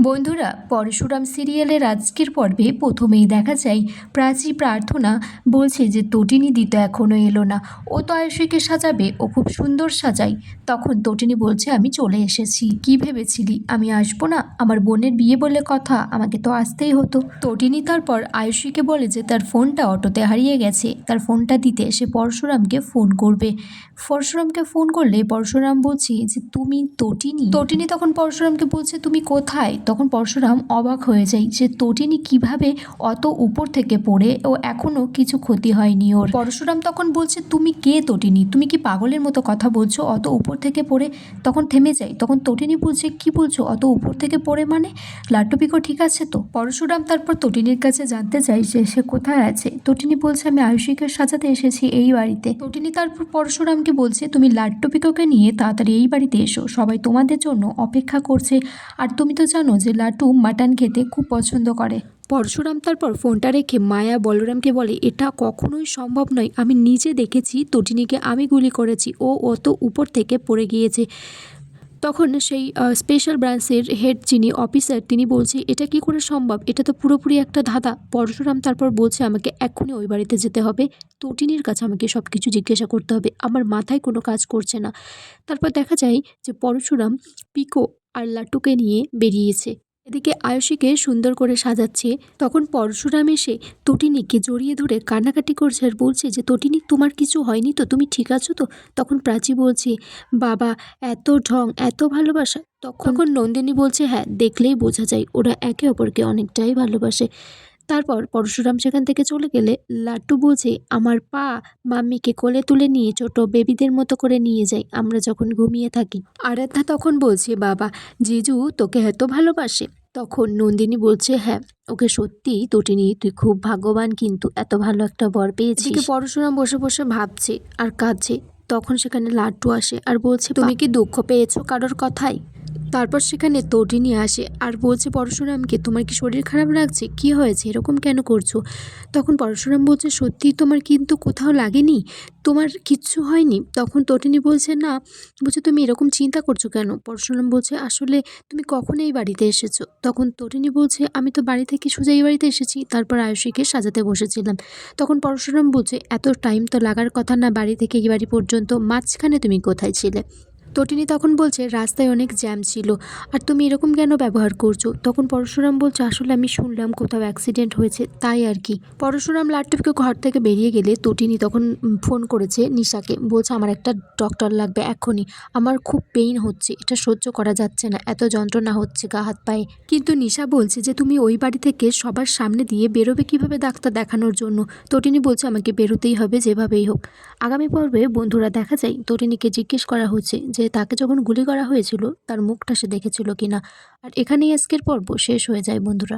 বন্ধুরা, পরশুরাম সিরিয়ালের আজকের পর্বে প্রথমেই দেখা যায় প্রাচী প্রার্থনা বলছে যে তটিনীদি তো এখনও এলো না, ও তো আয়ুষীকে সাজাবে, ও খুব সুন্দর সাজায়। তখন তটিনী বলছে আমি চলে এসেছি। কি ভেবেছিলি আমি আসবো না? আমার বোনের বিয়ে বলে কথা, আমাকে তো আসতেই হতো। তটিনী তারপর আয়ুষীকে বলে যে তার ফোনটা অটোতে হারিয়ে গেছে, তার ফোনটা দিতে সে পরশুরামকে ফোন করবে। পরশুরামকে ফোন করলে পরশুরাম বলছে যে তুমি তটিনী। তটিনী তখন পরশুরামকে বলছে তুমি কোথায়? তখন পরশুরাম অবাক হয়ে যায় যে তটিনী কিভাবে অত উপর থেকে পড়ে ও এখনো কিছু ক্ষতি হয়নি ওর। পরশুরাম তখন বলছে তুমি কে তটিনী? তুমি কি পাগলের মতো কথা বলছো? অত উপর থেকে পড়ে। তখন থেমে যায়। তখন তটিনী বলছে কি বলছো অত উপর থেকে পড়ে মানে? লাট্টুপিকো ঠিক আছে তো? পরশুরাম তারপর তটিনীর কাছে জানতে চাই যে সে কোথায় আছে। তটিনী বলছে আমি আয়ুষীকে সাজাতে এসেছি এই বাড়িতে। তটিনী তারপর পরশুরামকে বলছে তুমি লাট্টুপিকোকে নিয়ে তাড়াতাড়ি এই বাড়িতে এসো, সবাই তোমাদের জন্য অপেক্ষা করছে। আর তুমি তো জানো যে লাট্টু মাটন খেতে খুব পছন্দ করে। পরশুরাম তারপর ফোনটা রেখে মায়া বলরামকে বলে এটা কখনোই সম্ভব নয়, আমি নিজে দেখেছি তটিনীকে আমি গুলি করেছি, ও অত উপর থেকে পড়ে গিয়েছে। তখন সেই স্পেশাল ব্রাঞ্চের হেড যিনি অফিসার তিনি বলছে এটা কি করে সম্ভব, এটা তো পুরোপুরি একটা ধাঁধা। পরশুরাম তারপর বলছে আমাকে এক্ষুনি ওই বাড়িতে যেতে হবে, তটিনীর কাছে আমাকে সব কিছু জিজ্ঞাসা করতে হবে, আমার মাথায় কোনো কাজ করছে না। তারপর দেখা যায় যে পরশুরাম পিকো আর লাট্টুকে নিয়ে বেরিয়েছে। এদিকে আয়ুষীকে সুন্দর করে সাজাচ্ছে। তখন পরশুরাম এসে তটিনীকে জড়িয়ে ধরে কান্নাকাটি করছে আর বলছে যে তটিনী তোমার কিছু হয়নি তো, তুমি ঠিক আছো তো? তখন প্রাচী বলছে বাবা এত ঢং এত ভালোবাসা। তখন নন্দিনী বলছে হ্যাঁ, দেখলেই বোঝা যায় ওরা একে অপরকে অনেকটাই ভালোবাসে। তারপর পরশুরাম সেখান থেকে চলে গেলে লাট্টু বলছে আমার পা মাম্মিকে কোলে তুলে নিয়ে ছোট বেবিদের মতো করে নিয়ে যাই আমরা যখন ঘুমিয়ে থাকি। আরাধ্যা তখন বলছে বাবা জিজু তোকে এত ভালোবাসে। তখন নন্দিনী বলছে হ্যাঁ, ওকে সত্যি তটিনী তুই খুব ভাগ্যবান, কিন্তু এত ভালো একটা বর পেয়েছিস। এদিকে পরশুরাম বসে বসে ভাবছে আর কাঁদছে। তখন সেখানে লাট্টু আসে আর বলছে তুমি কি দুঃখ পেয়েছো কারোর কথায়? তারপর সেখানে তটিনী আসে আর বলছে পরশুরামকে তোমার কি শরীর খারাপ লাগছে, কি হয়েছে, এরকম কেন করছো? তখন পরশুরাম বলছে সত্যি তোমার কিন্তু কোথাও লাগেনি, তোমার কিচ্ছু হয়নি? তখন তটিনী বলছে না। বলছে তুমি এরকম চিন্তা করছো কেন? পরশুরাম বলছে আসলে তুমি কখন এই বাড়িতে এসেছো? তখন তটিনী বলছে আমি তো বাড়ি থেকে সোজা এই বাড়িতে এসেছি, তারপর আয়ুষীকে সাজাতে বসেছিলাম। তখন পরশুরাম বলছে এত টাইম তো লাগার কথা না বাড়ি থেকে এই বাড়ি পর্যন্ত, মাঝখানে তুমি কোথায় ছিলে? তটিনী তখন বলছে রাস্তায় অনেক জ্যাম ছিল, আর তুমি এরকম কেন ব্যবহার করছো? তখন পরশুরাম বলছে আসলে আমি শুনলাম কোথাও অ্যাক্সিডেন্ট হয়েছে তাই আর কি। পরশুরাম লাট্টুকে ঘর থেকে বেরিয়ে গেলে তটিনী তখন ফোন করেছে নিশাকে, বলছে আমার একটা ডক্টর লাগবে এক্ষুনি, আমার খুব পেইন হচ্ছে, এটা সহ্য করা যাচ্ছে না, এত যন্ত্রণা হচ্ছে গা হাত পায়ে। কিন্তু নিশা বলছে যে তুমি ওই বাড়ি থেকে সবার সামনে দিয়ে বেরোবে কিভাবে ডাক্তার দেখানোর জন্য? তটিনী বলছে আমাকে বেরোতেই হবে যেভাবেই হোক। আগামী পর্বে বন্ধুরা দেখা যায় তটিনীকে জিজ্ঞেস করা হচ্ছে যে তাকে যখন গুলি করা হয়েছিল তার মুখটা সে দেখেছিল কিনা। আর এখানেই আজকের পর্ব শেষ হয়ে যায় বন্ধুরা।